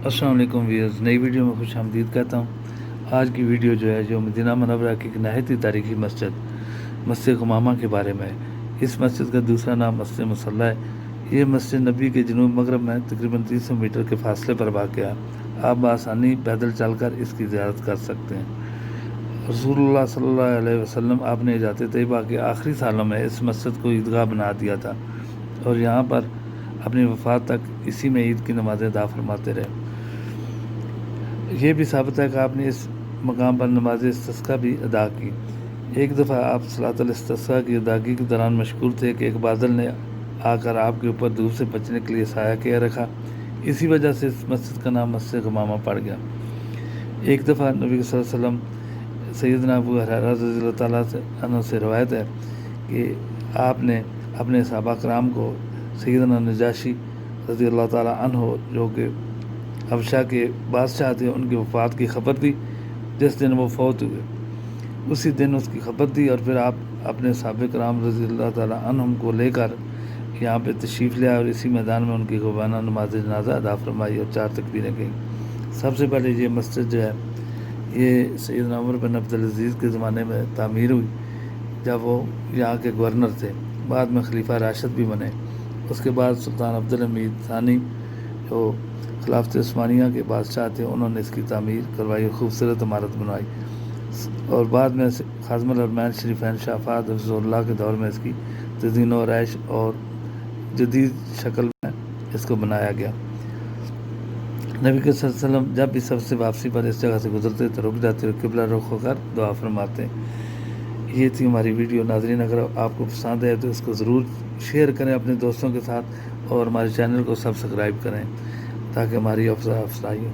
السلام علیکم ویئرز، نئی ویڈیو میں خوش آمدید کہتا ہوں۔ آج کی ویڈیو جو ہے جو مدینہ منورہ کی ایک نہایت ہی تاریخی مسجد قمامہ کے بارے میں ہے۔ اس مسجد کا دوسرا نام مسجد مصلی ہے۔ یہ مسجد نبی کے جنوب مغرب میں تقریباً 300 میٹر کے فاصلے پر واقع ہے۔ آپ بآسانی پیدل چل کر اس کی زیارت کر سکتے ہیں۔ رسول اللہ صلی اللہ علیہ وسلم آپ نے حجات طیبہ کے آخری سالوں میں اس مسجد کو عیدگاہ بنا دیا تھا اور یہاں پر اپنی وفات تک اسی میں عید کی نمازیں ادا فرماتے رہے۔ یہ بھی ثابت ہے کہ آپ نے اس مقام پر نماز استسقاء بھی ادا کی۔ ایک دفعہ آپ صلاۃ الاستسقاء کی ادائیگی کے دوران مشغول تھے کہ ایک بادل نے آ کر آپ کے اوپر دھوپ سے بچنے کے لیے سایہ کیے رکھا۔ اسی وجہ سے اس مسجد کا نام مسجد قمامہ پڑ گیا۔ ایک دفعہ نبی صلی اللہ علیہ وسلم سیدنا ابو ہریرہ رضی اللہ تعالیٰ عنہ سے روایت ہے کہ آپ نے اپنے صحابہ کرام کو سیدنا نجاشی رضی اللہ تعالیٰ عنہ جو کہ حبشہ کے بادشاہ تھے ان کی وفات کی خبر دی۔ جس دن وہ فوت ہوئے اسی دن اس کی خبر دی اور پھر آپ اپنے صحابہ کرام رضی اللہ تعالیٰ عنہم کو لے کر یہاں پہ تشریف لے آئے اور اسی میدان میں ان کی غیبانہ نماز جنازہ ادا فرمائی اور 4 تکبیریں گئیں۔ سب سے پہلے یہ مسجد جو ہے یہ سیدنا عمر بن عبدالعزیز کے زمانے میں تعمیر ہوئی جب وہ یہاں کے گورنر تھے۔ بعد میں خلیفہ راشد بھی بنے۔ اس کے بعد سلطان عبدالحمید ثانی جو خلافت عثمانیہ کے بادشاہ تھے انہوں نے اس کی تعمیر کروائی، خوبصورت عمارت بنوائی اور بعد میں خازن الحرمین شریفین شاہ فہد حفظہ اللہ کے دور میں اس کی تزئین و آرائش اور جدید شکل میں اس کو بنایا گیا۔ نبی صلی اللہ علیہ وسلم جب بھی سفر سے واپسی پر اس جگہ سے گزرتے تو رک جاتے اور قبلہ رخ ہو کر دعا فرماتے۔ یہ تھی ہماری ویڈیو۔ ناظرین اگر آپ کو پسند ہے تو اس کو ضرور شیئر کریں اپنے دوستوں کے ساتھ اور ہمارے چینل کو سبسکرائب کریں تاکہ ہماری افزائی ہو۔